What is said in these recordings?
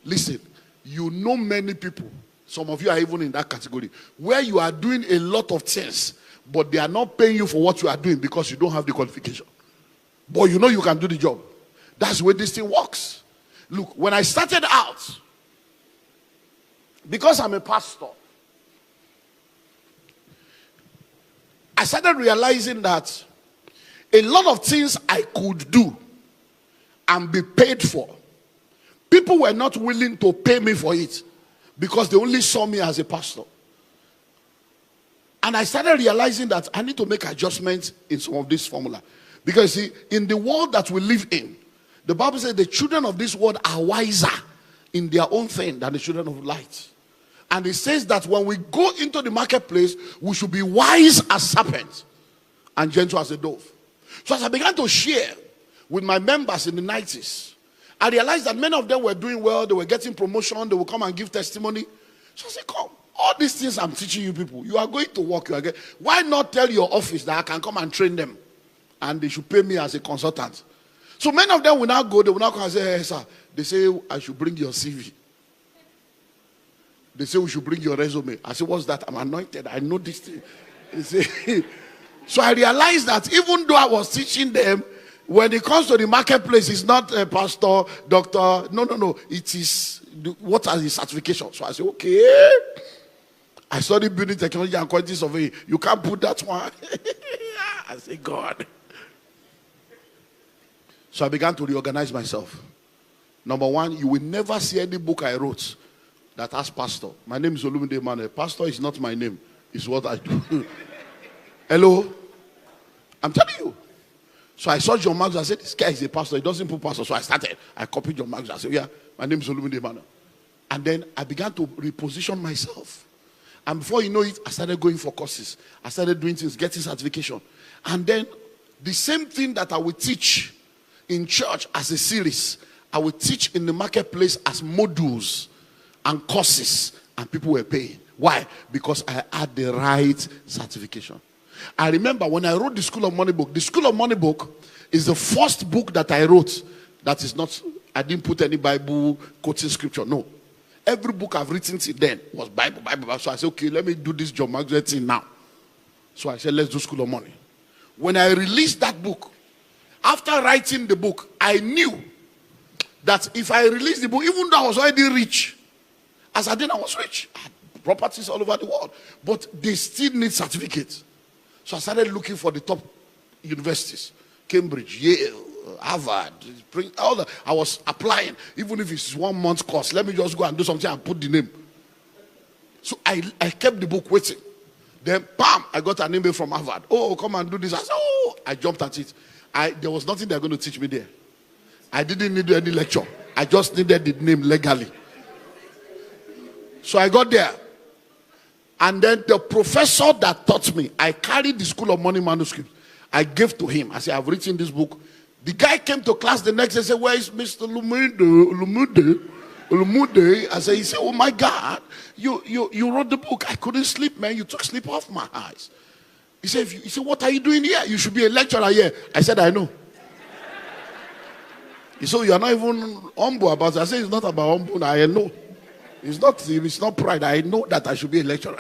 Listen, you know many people, some of you are even in that category, where you are doing a lot of things, but they are not paying you for what you are doing because you don't have the qualification. But you know you can do the job. That's where this thing works. Look, when I started out, because I'm a pastor, I started realizing that a lot of things I could do and be paid for, people were not willing to pay me for it because they only saw me as a pastor. And I started realizing that I need to make adjustments in some of this formula. Because see, in the world that we live in, the Bible says the children of this world are wiser in their own thing than the children of light. And it says that when we go into the marketplace, we should be wise as serpents and gentle as a dove. So as I began to share with my members in the 90s, I realized that many of them were doing well. They were getting promotion. They would come and give testimony. So I said, come, all these things I'm teaching you people, you are going to work. Why not tell your office that I can come and train them? And they should pay me as a consultant. So many of them will now go, they will now come and say, hey, sir, they say I should bring your CV. They say we should bring your resume. I say, what's that? I'm anointed. I know this thing. They say, so I realized that even though I was teaching them, when it comes to the marketplace, it's not a pastor, doctor. No. It is, what are the certifications? So I say, okay. I studied building technology and quality surveying. You can't put that one. I say, God. So I began to reorganize myself. Number one, you will never see any book I wrote that has pastor. My name is Olumide Emmanuel. Pastor is not my name. It's what I do. Hello? I'm telling you. So I saw John Marks. I said, this guy is a pastor. He doesn't put pastor. So I started. I copied John Marks. I said, yeah, my name is Olumide Emmanuel. And then I began to reposition myself. And before you know it, I started going for courses. I started doing things, getting certification. And then the same thing that I would teach in church as a series, I would teach in the marketplace as modules and courses, and people were paying. Why? Because I had the right certification. I remember when I wrote the School of Money book. The School of Money book is the first book that I wrote that is not, I didn't put any Bible quoting scripture. No. Every book I've written till then was Bible. So I said, okay, let me do this John Maxwell thing now. So I said, let's do School of Money. When I released that book, after writing the book, I knew that if I released the book, even though I was already rich, as I did, I was rich. I had properties all over the world. But they still need certificates. So I started looking for the top universities. Cambridge, Yale, Harvard, all that. I was applying. Even if it's 1 month course, let me just go and do something and put the name. So I kept the book waiting. Then, bam, I got an email from Harvard. Oh, come and do this. I said, oh, I jumped at it. There was nothing they were going to teach me there. I didn't need any lecture. I just needed the name legally. So I got there. And then the professor that taught me, I carried the School of Money manuscript. I gave to him. I said, I've written this book. The guy came to class the next day and said, where is Mr. Olumide? I said, he said, oh my God, you wrote the book. I couldn't sleep, man. You took sleep off my eyes. He said, what are you doing here? You should be a lecturer here. I said, I know. He said, you are not even humble about it. I said, it's not about humble. I know. It's not pride. I know that I should be a lecturer.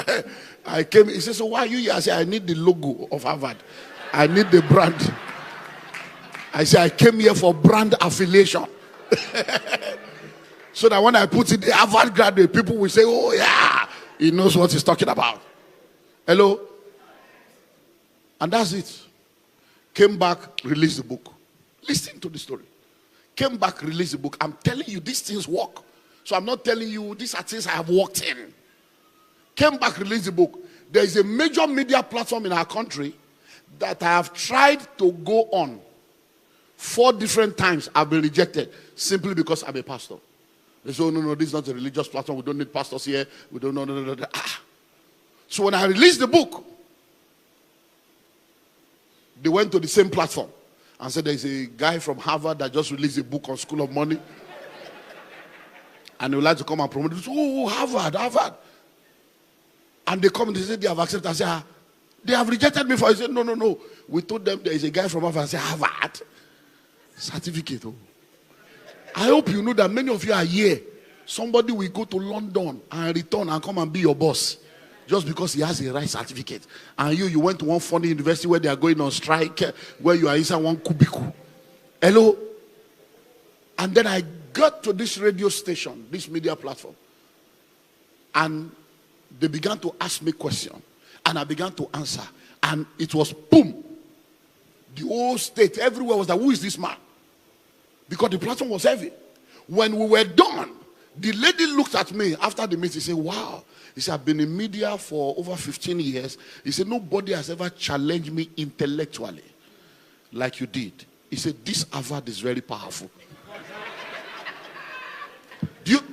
I came. He said, so why are you here? I said, I need the logo of Harvard. I need the brand. I said, I came here for brand affiliation. So that when I put it, the Harvard graduate, people will say, oh yeah, he knows what he's talking about. Hello? And that's it. Came back, released the book. Listen to the story. Came back, released the book. I'm telling you, these things work. So I'm not telling you, these are things I have worked in. Came back, released the book. There is a major media platform in our country that I have tried to go on. 4 different times I've been rejected simply because I'm a pastor. They say, oh, no, this is not a religious platform. We don't need pastors here. We don't know. No. So when I released the book, they went to the same platform and said, there's a guy from Harvard that just released a book on School of Money. And they would like to come and promote it. Oh, Harvard. And they come and they say they have accepted. I say, they have rejected me for it. I said, no. We told them there is a guy from Harvard. I said, Harvard? Certificate. Oh. I hope you know that many of you are here Somebody will go to London and return and come and be your boss just because he has a right certificate. And you went to one funny university where they are going on strike, where you are inside one cubicle. Hello? And then I got to this radio station, this media platform, and they began to ask me questions, and I began to answer, and it was boom. The whole state, everywhere was like, who is this man? Because the platform was heavy. When we were done, the lady looked at me after the meeting. She said, wow. He said, I've been in media for over 15 years. He said, nobody has ever challenged me intellectually like you did. He said, this Harvard is very powerful.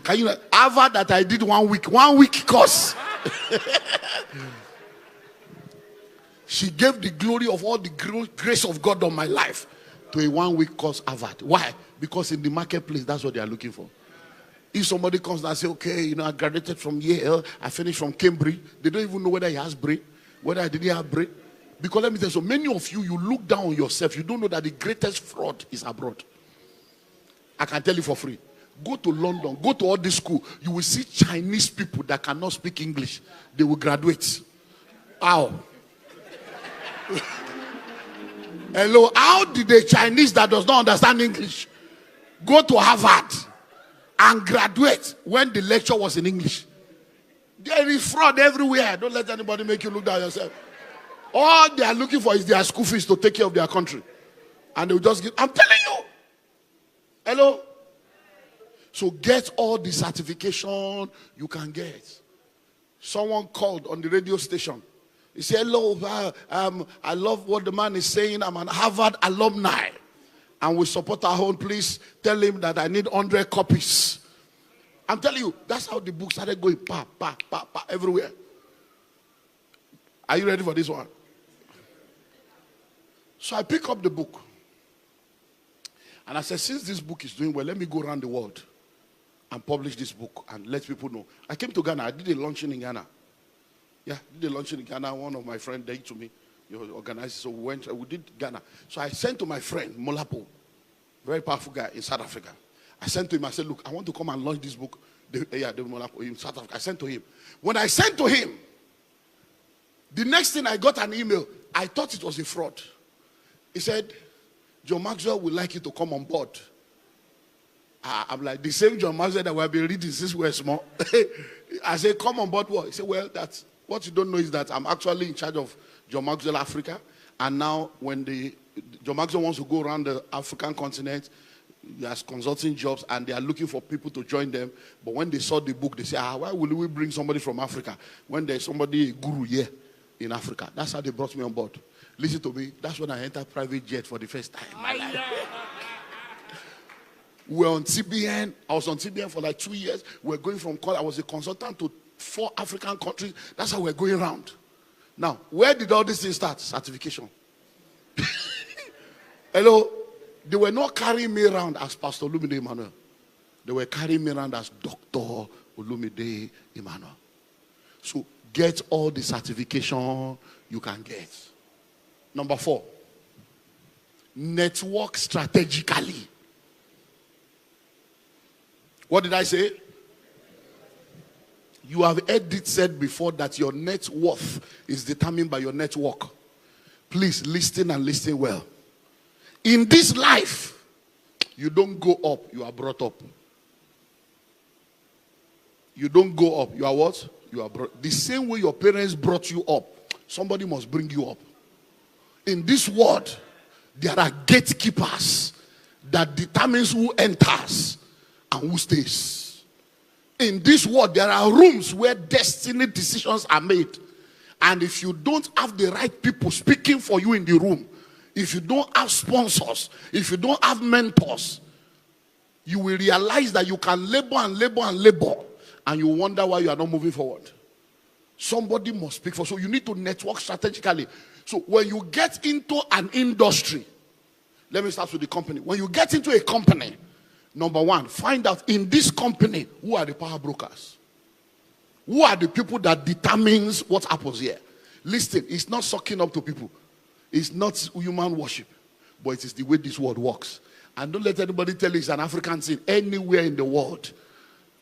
Can you Harvard that I did 1 week course. She gave the glory of all the grace of God on my life to a 1 week course Harvard. Why? Because in the marketplace, that's what they are looking for. If somebody comes and says, okay, I graduated from Yale, I finished from Cambridge, they don't even know whether he has brain, whether I didn't have brain. Because let me tell you, so many of you look down on yourself. You don't know that the greatest fraud is abroad. I can tell you for free. Go to London, go to all this school. You will see Chinese people that cannot speak English. They will graduate. How? Hello, how did a Chinese that does not understand English go to Harvard and graduate when the lecture was in English? There is fraud everywhere. Don't let anybody make you look down yourself. All they are looking for is their school fees to take care of their country. And they will just give. I'm telling you. Hello? So get all the certification you can get. Someone called on the radio station. He said, hello, I love what the man is saying. I'm an Harvard alumni. And we support our own. Please tell him that I need 100 copies. I'm telling you, that's how the book started going, everywhere. Are you ready for this one? So I pick up the book. And I said, since this book is doing well, let me go around the world and publish this book and let people know. I came to Ghana. I did a launching in Ghana. Yeah, did a launching in Ghana. One of my friends there to me. You organized. So we did Ghana. So I sent to my friend, Molapo, very powerful guy in South Africa. I sent to him, I said, look, I want to come and launch this book. The Molapo in South Africa. I sent to him. When I sent to him, the next thing I got an email. I thought it was a fraud. He said, John Maxwell would like you to come on board. I'm like, the same John Maxwell that we have been reading since we were small. I said, come on board what? He said, well, that's what you don't know is that I'm actually in charge of John Maxwell Africa. And now when John Maxwell wants to go around the African continent, he has consulting jobs and they are looking for people to join them. But when they saw the book, they say, why will we bring somebody from Africa when there's somebody, a guru here in Africa? That's how they brought me on board. Listen to me. That's when I entered private jet for the first time in my life. We were on TBN. I was on TBN for like 2 years. We were going from, I was a consultant to 4 African countries. That's how we're going around. Now, where did all this thing start? Certification. Hello? They were not carrying me around as Pastor Olumide Emmanuel. They were carrying me around as Dr. Olumide Emmanuel. So get all the certification you can get. Number 4. Network strategically. What did I say? You have heard it said before that your net worth is determined by your network. Please listen and listen well. In this life, you don't go up, you are brought up. You don't go up, you are what? You are brought. The same way your parents brought you up, somebody must bring you up. In this world, there are gatekeepers that determines who enters and who stays. In this world, there are rooms where destiny decisions are made. And if you don't have the right people speaking for you in the room, if you don't have sponsors, if you don't have mentors, you will realize that you can labor and labor and labor, and you wonder why you are not moving forward. Somebody must speak for. So you need to network strategically. So when you get into an industry, let me start with the company. When you get into a company, number 1, find out in this company, who are the power brokers? Who are the people that determines what happens here? Listen, it's not sucking up to people. It's not human worship. But it is the way this world works. And don't let anybody tell you it's an African thing. Anywhere in the world,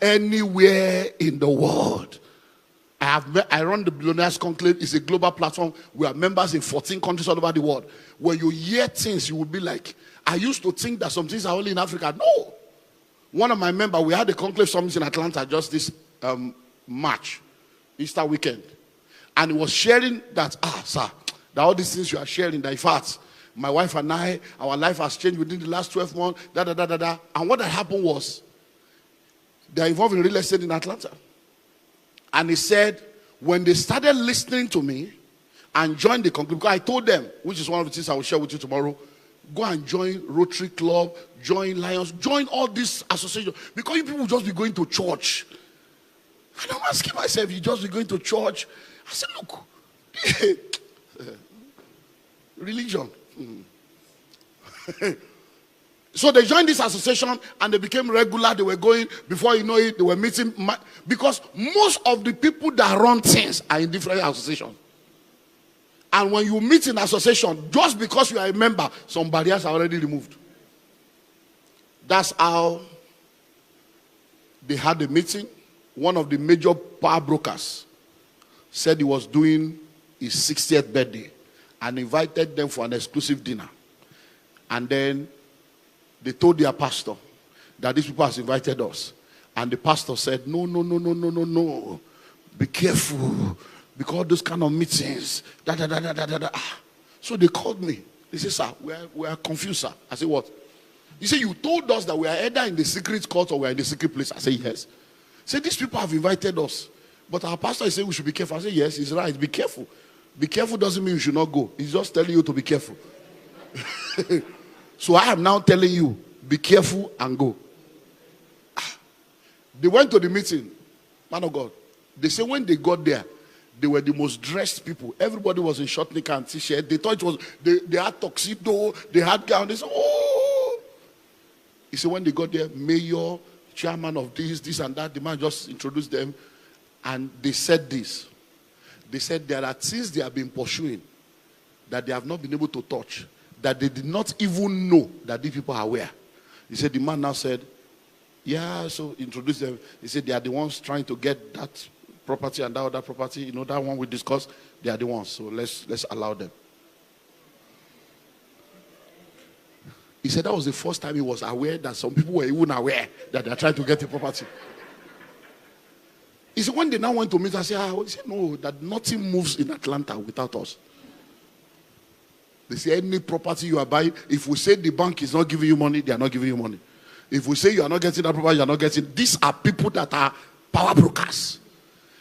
Anywhere in the world. I run the Billionaires Conclave. It's a global platform. We are members in 14 countries all over the world. When you hear things, you will be like, I used to think that some things are only in Africa. No. One of my members, we had a conclave summit in Atlanta just this March, Easter weekend. And he was sharing that, sir, that all these things you are sharing, that in fact, my wife and I, our life has changed within the last 12 months, And what had happened was, they are involved in real estate in Atlanta. And he said, when they started listening to me and joined the conclave, because I told them, which is one of the things I will share with you tomorrow, go and join Rotary Club, join Lions, join all these associations. Because you people will just be going to church. And I'm asking myself, you just be going to church? I said, look, religion. So they joined this association and they became regular. They were going, before you know it, they were meeting. Because most of the people that run things are in different associations. And when you meet in association, just because you are a member, some barriers are already removed. That's how they had a meeting. One of the major power brokers said he was doing his 60th birthday and invited them for an exclusive dinner. And then they told their pastor that these people has invited us. And the pastor said, no. Be careful. Because those kind of meetings. So they called me. They said, sir, we are confused, sir. I said, what? He said, you told us that we are either in the secret court or we are in the secret place. I said, yes. He said, these people have invited us. But our pastor is saying we should be careful. I said, yes, he's right. Be careful. Be careful doesn't mean you should not go. He's just telling you to be careful. So I am now telling you, be careful and go. They went to the meeting. Man of God. They say when they got there, they were the most dressed people. Everybody was in short knicker and t-shirt. They thought it was, they had tuxedo, they had gown. They said, oh. He said when they got there, mayor, chairman of this and that, the man just introduced them. And they said this. They said there are things they have been pursuing that they have not been able to touch, that they did not even know that these people are aware. He said, the man now said, yeah, so introduced them. He said, they are the ones trying to get that property and that other property. You know, that one we discussed, they are the ones. So let's allow them. He said that was the first time he was aware that some people were even aware that they are trying to get the property. He said, when they now went to meet, I said, he said, no, that nothing moves in Atlanta without us. They say any property you are buying, if we say the bank is not giving you money, they are not giving you money. If we say you are not getting that property, you are not getting. These are people that are power brokers.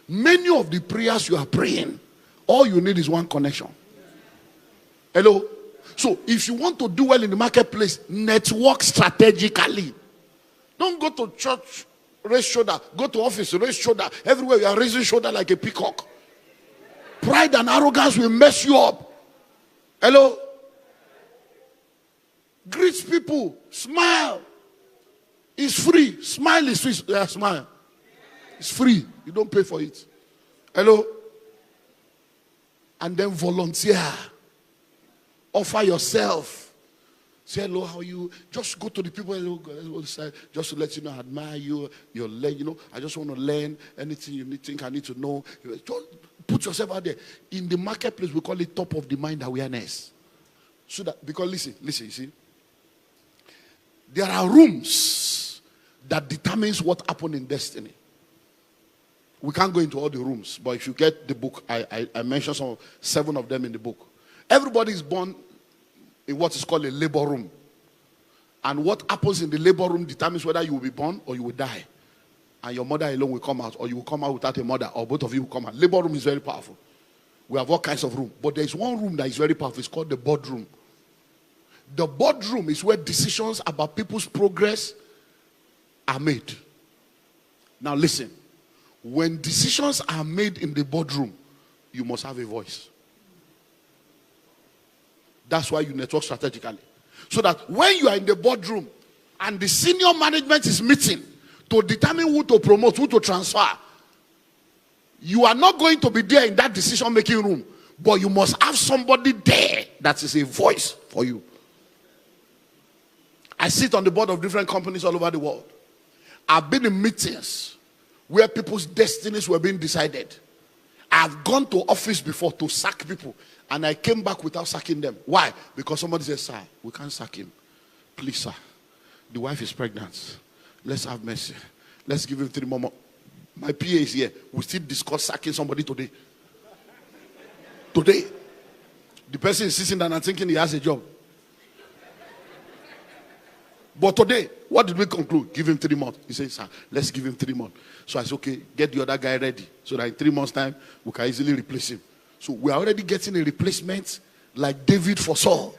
Many of the prayers you are praying, all you need is one connection. Hello? So if you want to do well in the marketplace, network strategically. Don't go to church, raise shoulder. Go to office, raise shoulder. Everywhere you are raising shoulder like a peacock. Pride and arrogance will mess you up. Hello? Greet people. Smile. It's free. Smile is free. Yeah, smile. It's free. You don't pay for it. Hello? And then volunteer. Offer yourself. Say hello, how are you? Just go to the people. Hello, just to let you know, I admire you. You're learning. You know, I just want to learn anything you think I need to know. Just put yourself out there. In the marketplace, we call it top of the mind awareness. So that, because listen, you see. There are rooms that determines what happened in destiny. We can't go into all the rooms, but if you get the book, I mentioned 7 of them in the book. Everybody is born in what is called a labor room. And what happens in the labor room determines whether you will be born or you will die. And your mother alone will come out, or you will come out without a mother, or both of you will come out. Labor room is very powerful. We have all kinds of rooms. But there is one room that is very powerful. It's called the boardroom. The boardroom is where decisions about people's progress are made. Now listen. When decisions are made in the boardroom, you must have a voice. That's why you network strategically. So that when you are in the boardroom and the senior management is meeting to determine who to promote, who to transfer, you are not going to be there in that decision-making room, but you must have somebody there that is a voice for you. I sit on the board of different companies all over the world. I've been in meetings where people's destinies were being decided. I've gone to office before to sack people, and I came back without sacking them. Why? Because somebody said, sir, we can't sack him. Please, sir. The wife is pregnant. Let's have mercy. Let's give him 3 more months. My PA is here. We still discuss sacking somebody today. Today. The person is sitting down and thinking he has a job. But today, what did we conclude? Give him 3 months. He says, sir, let's give him 3 months. So I said, okay, get the other guy ready. So that in 3 months' time, we can easily replace him. So we are already getting a replacement like David for Saul.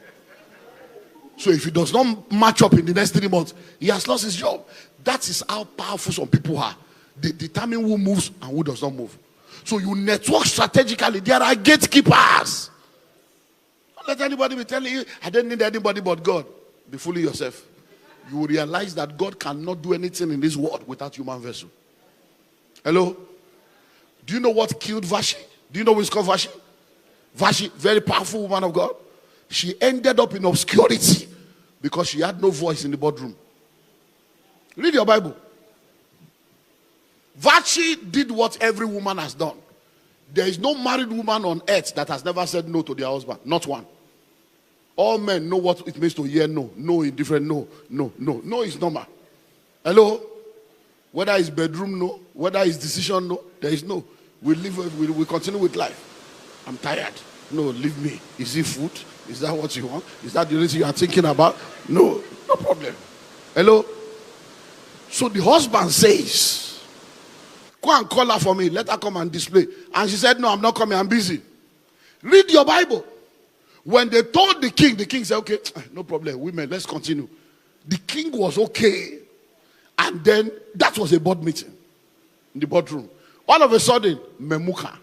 So if he does not match up in the next 3 months, he has lost his job. That is how powerful some people are. They determine who moves and who does not move. So you network strategically. There are gatekeepers. Don't let anybody be telling you, I don't need anybody but God. Be fooling yourself. You will realize that God cannot do anything in this world without human vessel. Hello? Do you know what killed Vashti? Do you know who is called Vashti? Vashti, very powerful woman of God. She ended up in obscurity because she had no voice in the boardroom. Read your Bible. Vashti did what every woman has done. There is no married woman on earth that has never said no to their husband. Not one. All men know what it means to hear no. No in different no. No, no. No is normal. Hello? Whether it's bedroom no, whether it's decision no, there is no. We continue with life. I'm tired. No, leave me. Is it food? Is that what you want? Is that the reason you are thinking about? No, no problem. Hello? So the husband says, go and call her for me. Let her come and display. And she said, no, I'm not coming. I'm busy. Read your Bible. When they told the king said, okay, no problem. Women, let's continue. The king was okay. And then that was a board meeting in the boardroom. All of a sudden, Memuka.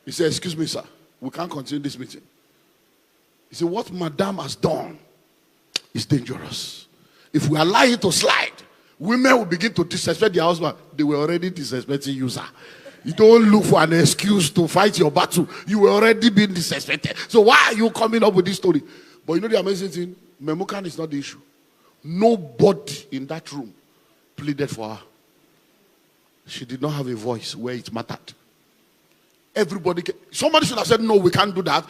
He said, excuse me, sir. We can't continue this meeting. He said, what madam has done is dangerous. If we allow it to slide, women will begin to disrespect their husband. They were already disrespecting you, sir. You don't look for an excuse to fight your battle. You were already being disrespected. So why are you coming up with this story? But you know the amazing thing? Memukan is not the issue. Nobody in that room pleaded for her. She did not have a voice where it mattered. Somebody should have said, no, we can't do that.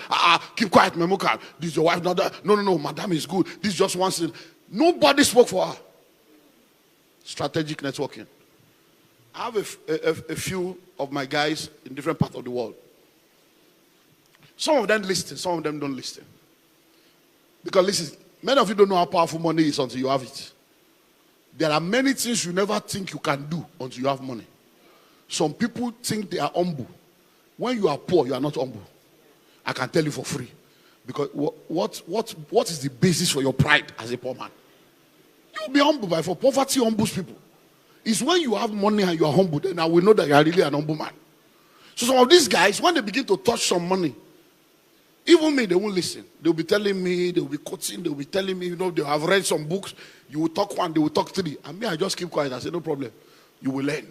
Keep quiet, Memukan. This is your wife, not that. No, madam is good. This just wants it. Nobody spoke for her. Strategic networking. I have a few of my guys in different parts of the world. Some of them listen, some of them don't listen. Because listen, many of you don't know how powerful money is until you have it. There are many things you never think you can do until you have money. Some people think they are humble. When you are poor, you are not humble. I can tell you for free. Because what is the basis for your pride as a poor man? You'll be humble for poverty humbles people. It's when you have money and you are humble, then I will know that you are really an humble man. So some of these guys, when they begin to touch some money, even me, they won't listen. They'll be telling me, they'll be quoting, they'll be telling me, they have read some books. You will talk one, they will talk three. And me, I just keep quiet. I say, no problem. You will learn.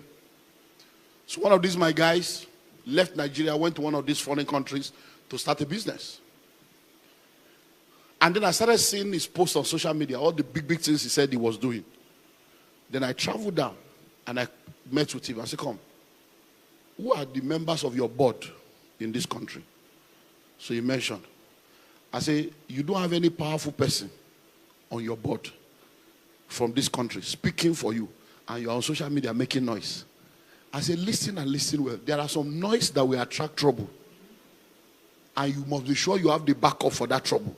So one of these, my guys, left Nigeria, went to one of these foreign countries to start a business. And then I started seeing his posts on social media, all the big things he said he was doing. Then I traveled down and I met with him. I said, come, who are the members of your board in this country? So he mentioned. I said, you don't have any powerful person on your board from this country speaking for you, and you're on social media making noise. I said, listen and listen well. There are some noise that will attract trouble. And you must be sure you have the backup for that trouble.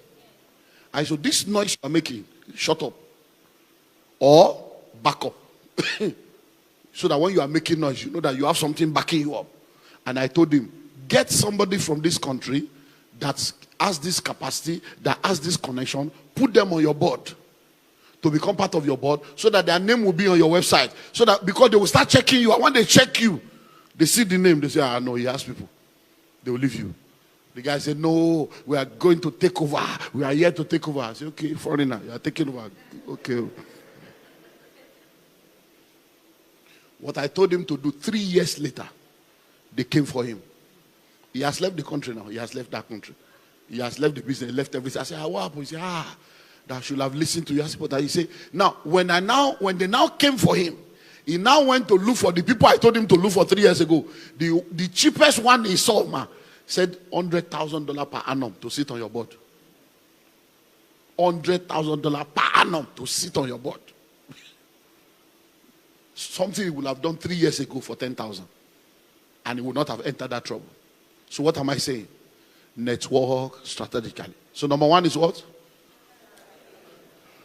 I said, this noise you're making, shut up. Or back up. So that when you are making noise, you know that you have something backing you up. And I told him, get somebody from this country that has this capacity, that has this connection, put them on your board to become part of your board so that their name will be on your website. So that because they will start checking you, and when they check you, they see the name, they say, no, he has people. They will leave you. The guy said, no, we are going to take over. We are here to take over. I said, okay, foreigner, you are taking over. Okay. What I told him to do 3 years later, they came for him. He has left the country now. He has left that country. He has left the business, left everything. I said, what happened? He said, that should have listened to your support. That he say, now when they now came for him, he now went to look for the people I told him to look for 3 years ago. The cheapest one he saw, man, said $100,000 per annum to sit on your board. $100,000 per annum to sit on your board. Something he would have done 3 years ago for 10,000, and he would not have entered that trouble. So what am I saying? Network strategically. So number one is what?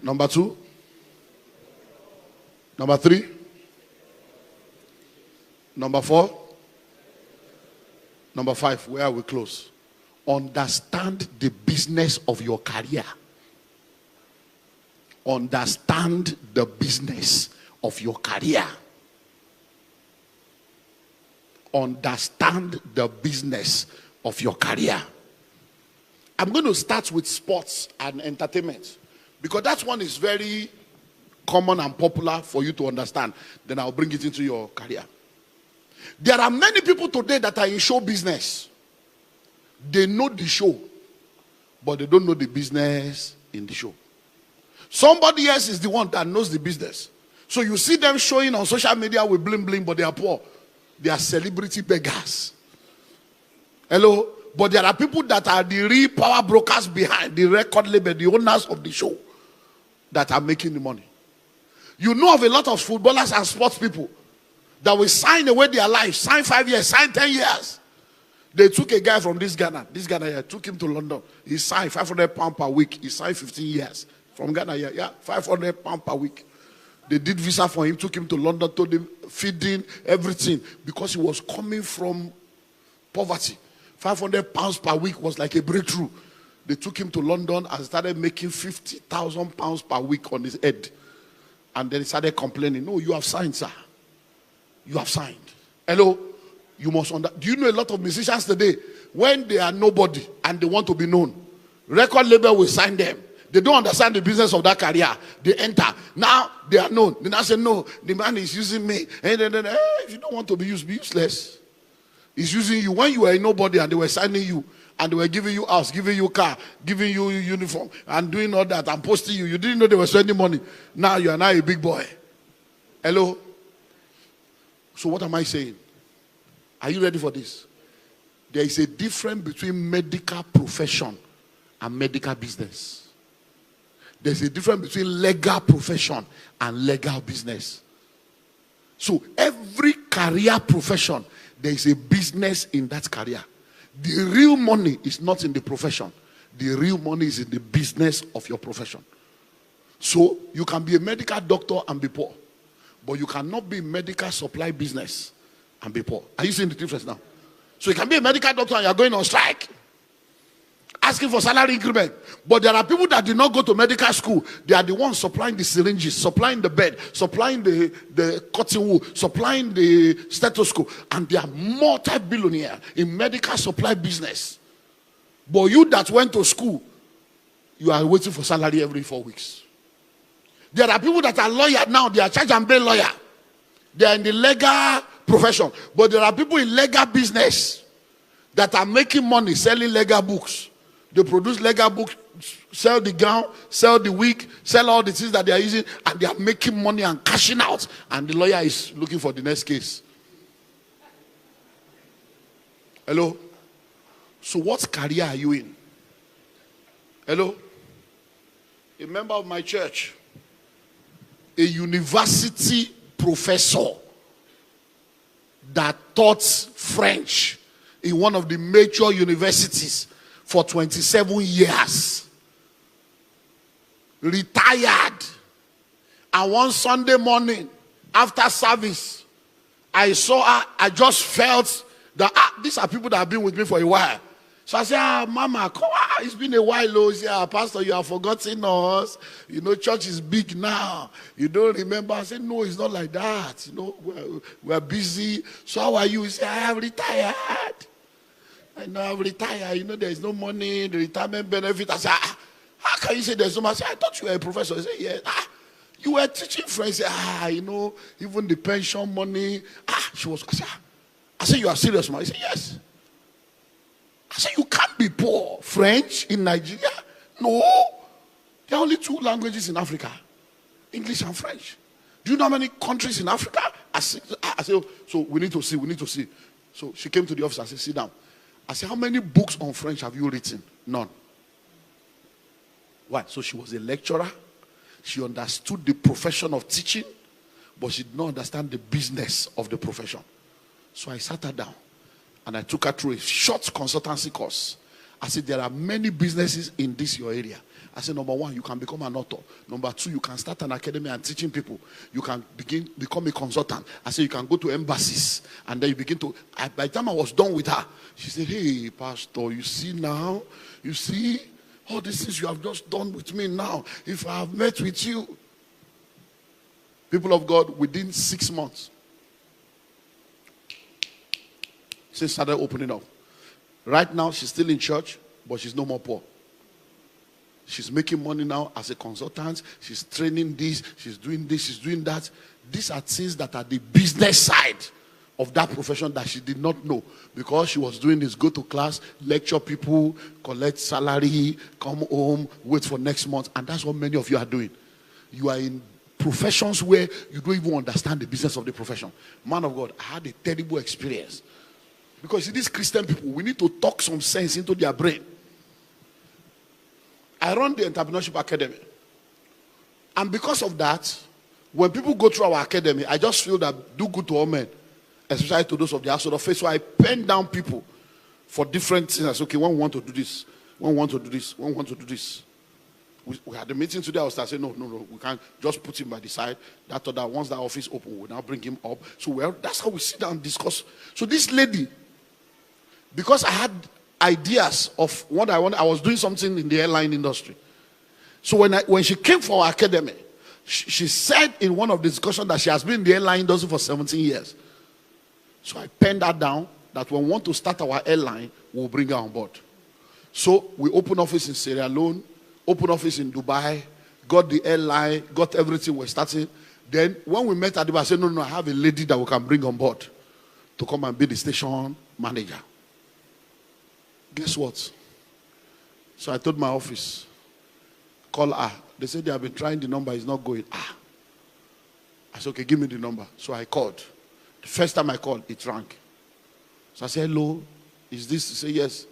Number two? Number three? Number four? Number five, where we close? Understand the business of your career. Understand the business of your career. Understand the business of your career. I'm going to start with sports and entertainment, because that one is very common and popular for you to understand. Then I'll bring it into your career. There are many people today that are in show business. They know the show, but they don't know the business in the show. Somebody else is the one that knows the business. So you see them showing on social media with bling bling, but they are poor. They are celebrity beggars. Hello? But there are people that are the real power brokers behind the record label, the owners of the show, that are making the money. You know of a lot of footballers and sports people that will sign away their life, sign 5 years, sign 10 years. They took a guy from this Ghana here, took him to London. He signed £500 per week. He signed 15 years. From Ghana here, yeah, £500 per week. They did visa for him, took him to London, told him feeding, everything, because he was coming from poverty. £500 per week was like a breakthrough. They took him to London and started making £50,000 per week on his head. And then he started complaining, no, you have signed, sir. You have signed. Hello? You must understand. Do you know a lot of musicians today, when they are nobody and they want to be known, record label will sign them. They don't understand the business of that career. They enter. Now they are known. They now say, no, the man is using me. And then, if you don't want to be used, be useless. He's using you. When you were a nobody and they were signing you, and they were giving you house, giving you car, giving you uniform, and doing all that, and posting you, you didn't know they were spending money. Now you are now a big boy. Hello? So what am I saying? Are you ready for this? There is a difference between medical profession and medical business. There's a difference between legal profession and legal business. So every career profession, there is a business in that career. The real money is not in the profession. The real money is in the business of your profession. So you can be a medical doctor and be poor, but you cannot be in medical supply business and be poor. Are you seeing the difference now? So you can be a medical doctor and you're going on strike, asking for salary increment. But there are people that did not go to medical school. They are the ones supplying the syringes, supplying the bed, supplying the cotton wool, supplying the stethoscope. And they are multi-billionaire in medical supply business. But you that went to school, you are waiting for salary every 4 weeks. There are people that are lawyers now. They are charge and bail lawyer. They are in the legal profession. But there are people in legal business that are making money selling legal books. They produce legal books, sell the gown, sell the wig, sell all the things that they are using, and they are making money and cashing out. And the lawyer is looking for the next case. Hello? So what career are you in? Hello? A member of my church, a university professor that taught French in one of the major universities for 27 years, retired. And one Sunday morning after service, I saw her. I just felt that these are people that have been with me for a while. So I said, Mama, come on. It's been a while. Oh, yeah, Pastor, you have forgotten us. You know, church is big now. You don't remember. I said, no, it's not like that. You know, we're busy. So how are you? He said, I have retired. I know I've retired. You know, there's no money, the retirement benefit. I said, how can you say there's no money? I said, I thought you were a professor. He said, yes. You were teaching French. I said, you know, even the pension money. She was, I said, you are serious, man? He said, yes. I said, you can't be poor French in Nigeria. No. There are only 2 languages in Africa, English and French. Do you know how many countries in Africa? I said, oh, so we need to see. So she came to the office and said, sit down. I said, how many books on French have you written? None. Why? So she was a lecturer. She understood the profession of teaching, but she did not understand the business of the profession. So I sat her down and I took her through a short consultancy course. I said, there are many businesses in this your area. I said, number 1, you can become an author. Number 2, you can start an academy and teaching people. You can become a consultant. I said, you can go to embassies. And then you begin to, by the time I was done with her, she said, hey, Pastor, you see now? You see? All these things you have just done with me now. If I have met with you. People of God, within 6 months, she started opening up. Right now, she's still in church, but she's no more poor. She's making money now as a consultant. She's training this, she's doing that. These are things that are the business side of that profession that she did not know. Because she was doing this, go to class, lecture people, collect salary, come home, wait for next month. And that's what many of you are doing. You are in professions where you don't even understand the business of the profession. Man of God, I had a terrible experience. Because these Christian people, we need to talk some sense into their brain. I run the Entrepreneurship Academy. And because of that, when people go through our academy, I just feel that do good to all men, especially to those of the household of faith. So I pen down people for different things. I say, okay, when we want to do this, when we want to do this, when we want to do this. We had a meeting today. I was saying, no, we can't just put him by the side. That or that, once that office open, we'll now bring him up. So that's how we sit down and discuss. So this lady, because I had ideas of what I want, I was doing something in the airline industry. So when she came for our academy, she said in one of the discussions that she has been in the airline industry for 17 years. So I penned that down, that when we want to start our airline, we'll bring her on board. So we opened office in Sierra Leone, opened office in Dubai, got the airline, got everything we're starting. Then when we met at Dubai, I said, no, I have a lady that we can bring on board to come and be the station manager. Guess what? So I told my office, call her. They said they have been trying the number, it's not going. I said, okay, give me the number. So I called. The first time I called, it rang. So I said, hello, is this? He said, yes.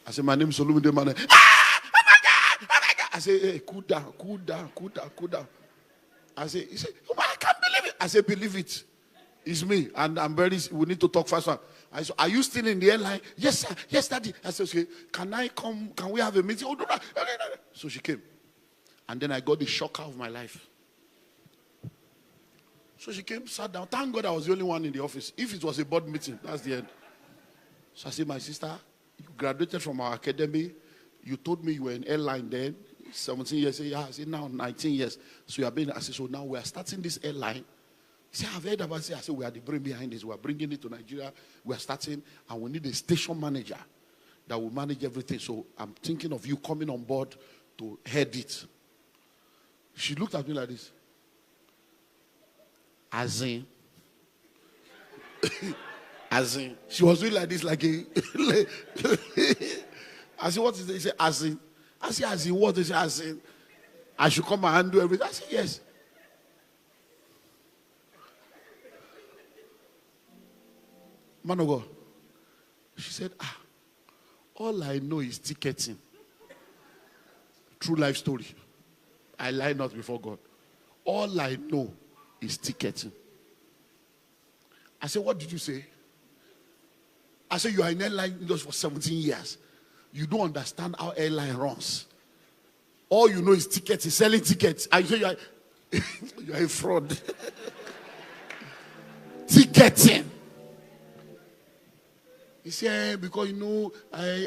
I said, my name is Olumide Emmanuel. Oh my God. I said, hey, cool down. I said, he said, oh my, I can't believe it. I said, believe it. It's me. And we need to talk faster. I said, are you still in the airline? Yes, sir. Yes, daddy. I said, okay, can I come? Can we have a meeting? Oh, no. So she came. And then I got the shocker of my life. So she came, sat down. Thank God I was the only one in the office. If it was a board meeting, that's the end. So I said, my sister, you graduated from our academy. You told me you were in airline then. 17 years. I said, yeah. I said, now 19 years. So you have been, I said, so now we are starting this airline. He said, I've heard about it. I said, we are the brain behind this. We are bringing it to Nigeria. We are starting, and we need a station manager that will manage everything. So I'm thinking of you coming on board to head it. She looked at me like this. As in. She was doing like this, like a. I said, what is it? He said, as in. I said, as in what? He said, as in. I should come and handle everything. I said, yes. Man of God. She said, all I know is ticketing. True life story. I lie not before God. All I know is ticketing. I said, what did you say? I said, you are in airline industry for 17 years. You don't understand how airline runs. All you know is ticketing, selling tickets. I say you are a fraud. Ticketing. He said, because I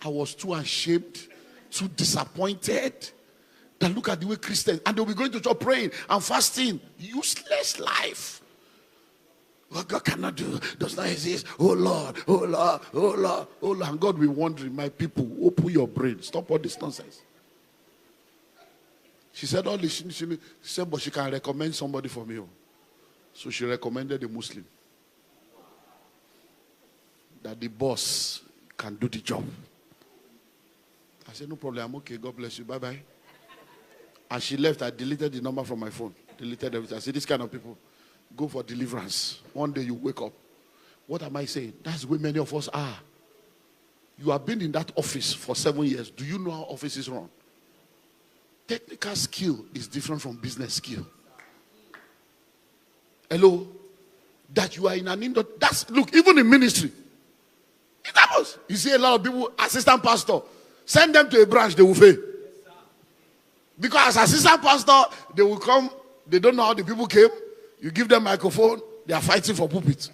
was too ashamed, too disappointed. That look at the way Christians, and they'll be going to church praying and fasting. Useless life. What God cannot do does not exist. Oh Lord, oh Lord, oh Lord, oh Lord. And God will be wondering, my people, open your brain. Stop all this nonsense. She said all this. She said, but she can recommend somebody for me. So she recommended a Muslim. That the boss can do the job. I said, no problem, I'm okay. God bless you. Bye-bye. And she left. I deleted the number from my phone. Deleted everything. I said, this kind of people go for deliverance. One day you wake up. What am I saying? That's where many of us are. You have been in that office for 7 years. Do you know how offices run? Technical skill is different from business skill. Hello? That you are in an industry. That's, look, even in ministry. It happens. You see a lot of people, assistant pastor, send them to a branch, they will fail. Because as assistant pastor, they will come, they don't know how the people came. You give them microphone, they are fighting for pulpit.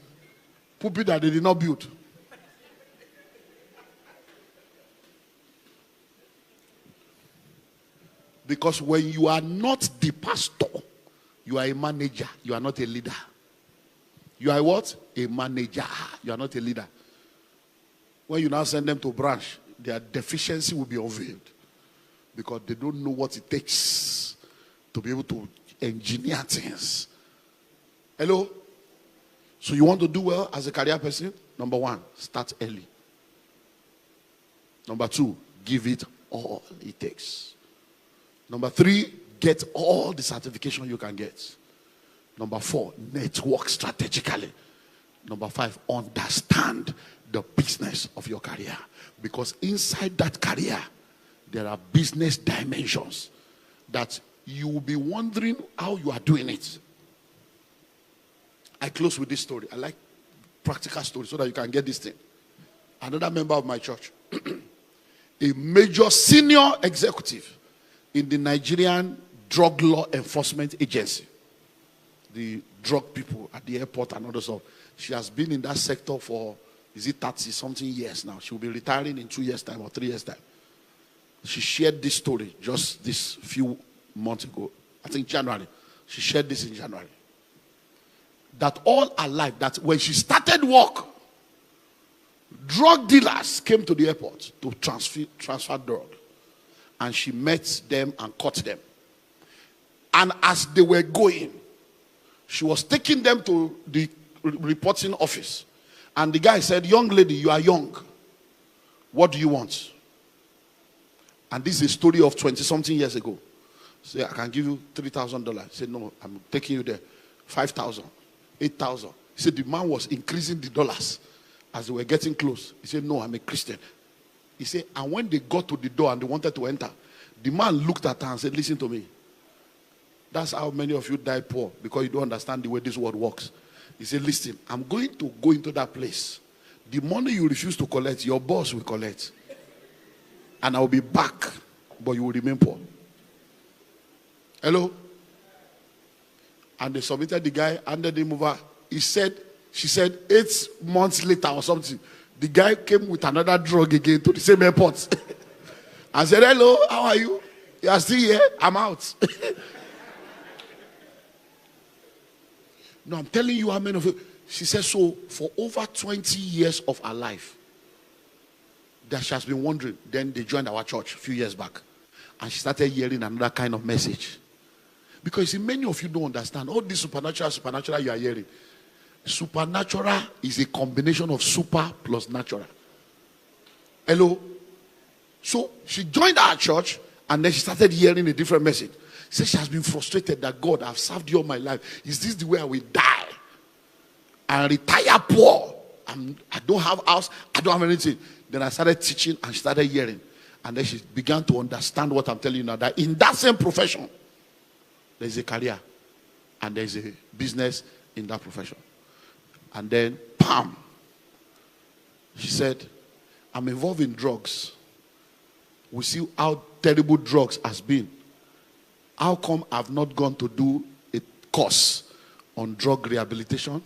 Pulpit that they did not build. Because when you are not the pastor, you are a manager. You are not a leader. You are what? A manager. You are not a leader. When you now send them to branch, their deficiency will be unveiled. Because they don't know what it takes to be able to engineer things. Hello? So you want to do well as a career person? Number one, start early. Number two, give it all it takes. Number three, get all the certification you can get. Number four, network strategically. Number five, understand the business of your career. Because inside that career, there are business dimensions that you will be wondering how you are doing it. I close with this story. I like practical stories so that you can get this thing. Another member of my church, a major senior executive in the Nigerian Drug Law Enforcement Agency, the drug people at the airport and other stuff. She has been in that sector for, is it 30 something years now? She will be retiring in 2 years' time or 3 years' time. She shared this story just this few months ago. I think January. She shared this in January. That all her life, that when she started work, drug dealers came to the airport to transfer drug. And she met them and caught them. And as they were going, she was taking them to the reporting office. And the guy said, young lady, you are young. What do you want? And this is a story of 20-something years ago. Say, I can give you $3,000. He said, no, I'm taking you there. 5,000, 8,000. He said, the man was increasing the dollars as they were getting close. He said, no, I'm a Christian. He said, and when they got to the door and they wanted to enter, the man looked at her and said, listen to me. That's how many of you die poor, because you don't understand the way this world works. He said, listen, I'm going to go into that place. The money you refuse to collect, your boss will collect. And I'll be back, but you will remain poor. Hello? And they submitted the guy, handed him over. She said 8 months later or something, the guy came with another drug again to the same airport. I said, hello, how are you? You are still here? I'm out. No, I'm telling you how many of you. She said, so for over 20 years of her life, that she has been wondering. Then they joined our church a few years back. And she started hearing another kind of message. Because you see, many of you don't understand. All this supernatural you are hearing. Supernatural is a combination of super plus natural. Hello? So she joined our church and then she started hearing a different message. She said she has been frustrated that God, I've served you all my life. Is this the way I will die? And retire poor. I don't have house. I don't have anything. Then I started teaching and she started hearing. And then she began to understand what I'm telling you now. That in that same profession, there's a career. And there's a business in that profession. And then, bam. She said, I'm involved in drugs. We see how terrible drugs has been. How come I've not gone to do a course on drug rehabilitation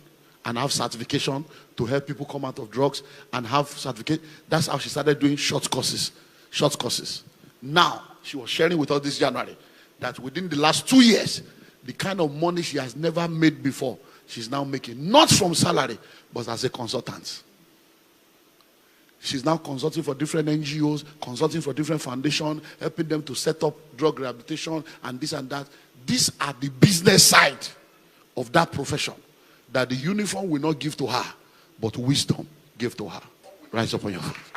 and have certification to help people come out of drugs and have certificate? That's how she started doing short courses. Now, she was sharing with us this January that within the last 2 years, the kind of money she has never made before, she's now making. Not from salary, but as a consultant. She's now consulting for different NGOs, consulting for different foundations, helping them to set up drug rehabilitation and this and that. These are the business side of that profession that the uniform will not give to her, but wisdom give to her. Rise up on your feet.